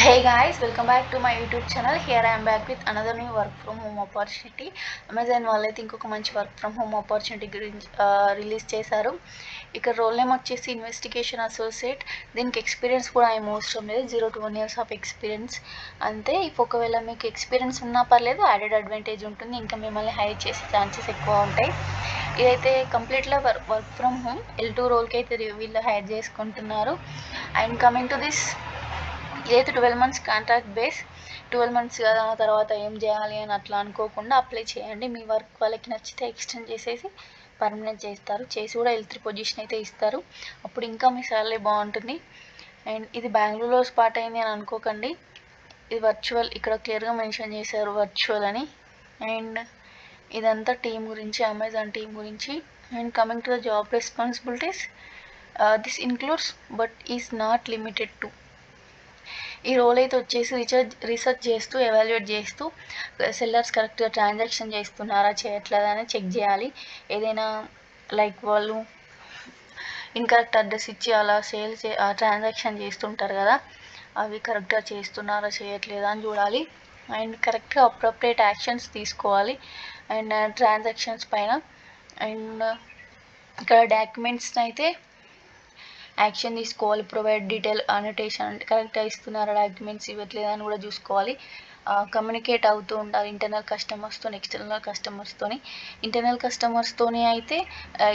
Hey guys, welcome back to my YouTube channel. Here I am back with another new work from home opportunity. Amazon వాళ్ళైతే ఇంకొక మంచి work from home opportunity గురించి release చేశారు. ఇక్కడ role name వచ్చేసి investigation associate. దీనికి experience కూడా ఏం అవసరం లేదు, 0 to 1 years ఆఫ్ ఎక్స్పీరియన్స్ అంతే. ఒకవేళ మీకు ఎక్స్పీరియన్స్ ఉన్నా పర్లేదు, యాడెడ్ అడ్వాంటేజ్ ఉంటుంది, ఇంకా మిమ్మల్ని హైర్ చేసే ఛాన్సెస్ ఎక్కువ ఉంటాయి. ఇదైతే కంప్లీట్గా వర్క్ ఫ్రమ్ హోమ్ L2 రోల్కి అయితే వీళ్ళు హైర్ చేసుకుంటున్నారు. అండ్ కమింగ్ టు దిస్, ఇదైతే 12 months కాంట్రాక్ట్ బేస్. 12 months కదా, తర్వాత ఏం చేయాలి అని అట్లా అనుకోకుండా అప్లై చేయండి. మీ వర్క్ వాళ్ళకి నచ్చితే ఎక్స్టెండ్ చేసేసి పర్మనెంట్ చేస్తారు, చేసి కూడా L3 పొజిషన్ అయితే ఇస్తారు. అప్పుడు ఇంకా మీ సాలరీ బాగుంటుంది. అండ్ ఇది బెంగళూరులో స్టార్ట్ అయింది అని అనుకోకండి, ఇది వర్చువల్, ఇక్కడ క్లియర్గా మెన్షన్ చేశారు వర్చువల్ అని. అండ్ ఇదంతా టీం గురించి, అమెజాన్ టీం గురించి. And coming to the job responsibilities, this includes but is not limited to. ఈ రోల్ అయితే వచ్చేసి రీసెర్చ్ చేస్తూ, ఎవాల్యుయేట్ చేస్తూ, సెల్లర్స్ కరెక్ట్గా ట్రాన్సాక్షన్ చేస్తున్నారా చేయట్లేదా అని చెక్ చేయాలి. ఏదైనా లైక్ వాళ్ళు ఇన్కరెక్ట్ అడ్రస్ ఇచ్చి అలా ట్రాన్సాక్షన్ చేస్తుంటారు కదా, అవి కరెక్ట్గా చేస్తున్నారా చేయట్లేదా అని చూడాలి. అండ్ కరెక్ట్గా అప్రోప్రియేట్ యాక్షన్స్ తీసుకోవాలి అండ్ ట్రాన్సాక్షన్స్ పైన. అండ్ ఇక్కడ డాక్యుమెంట్స్ అయితే యాక్షన్ తీసుకోవాలి. ప్రొవైడ్ డీటెయిల్ అనోటేషన్, అంటే కరెక్ట్గా ఇస్తున్నారా, డాక్యుమెంట్స్ ఇవ్వట్లేదా అని కూడా చూసుకోవాలి. కమ్యూనికేట్ అవుతూ ఉండాలి ఇంటర్నల్ కస్టమర్స్తో, ఎక్స్టర్నల్ కస్టమర్స్తోని. ఇంటర్నల్ కస్టమర్స్తోని అయితే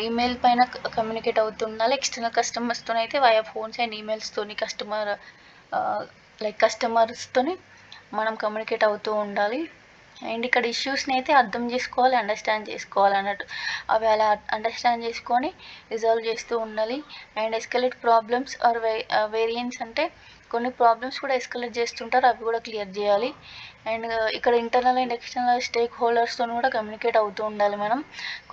ఈమెయిల్ పైన కమ్యూనికేట్ అవుతూ ఉండాలి. ఎక్స్టర్నల్ కస్టమర్స్తోని అయితే వయా ఫోన్స్ అండ్ ఈమెయిల్స్తోని కస్టమర్స్తోని మనం కమ్యూనికేట్ అవుతూ ఉండాలి. అండ్ ఇక్కడ ఇష్యూస్ని అయితే అర్థం చేసుకోవాలి, అండర్స్టాండ్ చేసుకోవాలి అన్నట్టు. అవి అలా అండర్స్టాండ్ చేసుకొని రిజాల్వ్ చేస్తూ ఉండాలి. And escalate problems or variance, అంటే కొన్ని ప్రాబ్లమ్స్ కూడా ఎస్కలేట్ చేస్తుంటారు, అవి కూడా క్లియర్ చేయాలి. అండ్ ఇక్కడ ఇంటర్నల్ అండ్ ఎక్స్టర్నల్ స్టేక్ హోల్డర్స్తో కూడా కమ్యూనికేట్ అవుతూ ఉండాలి మనం.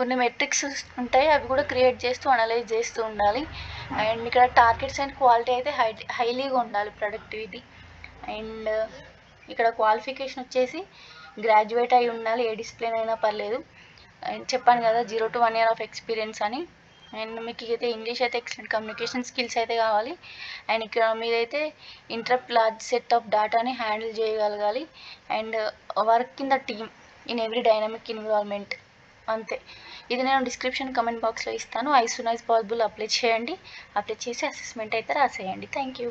కొన్ని మెట్రిక్స్ ఉంటాయి, అవి కూడా క్రియేట్ చేస్తూ అనలైజ్ చేస్తూ ఉండాలి. అండ్ ఇక్కడ టార్గెట్స్ అండ్ క్వాలిటీ అయితే హైలీగా ఉండాలి, ప్రొడక్టివిటీ. అండ్ ఇక్కడ క్వాలిఫికేషన్ వచ్చేసి గ్రాడ్యుయేట్ అయి ఉండాలి, ఏ డిసిప్లిన్ అయినా పర్లేదు. అండ్ చెప్పాను కదా 0 to 1 year ఆఫ్ ఎక్స్పీరియన్స్ అని. అండ్ మీకు అయితే ఇంగ్లీష్ అయితే ఎక్సలెంట్ కమ్యూనికేషన్ స్కిల్స్ అయితే కావాలి. అండ్ ఇక్కడ మీరైతే ఇంటరప్ట్ లార్జ్ సెట్ ఆఫ్ డేటాని హ్యాండిల్ చేయగలగాలి. And work in the team in every dynamic environment, అంతే. ఇది నేను డిస్క్రిప్షన్ కమెంట్ బాక్స్లో ఇస్తాను. As soon as possible apply చేయండి. అప్లై చేసి అసెస్మెంట్ అయితే రాసేయండి. Thank you.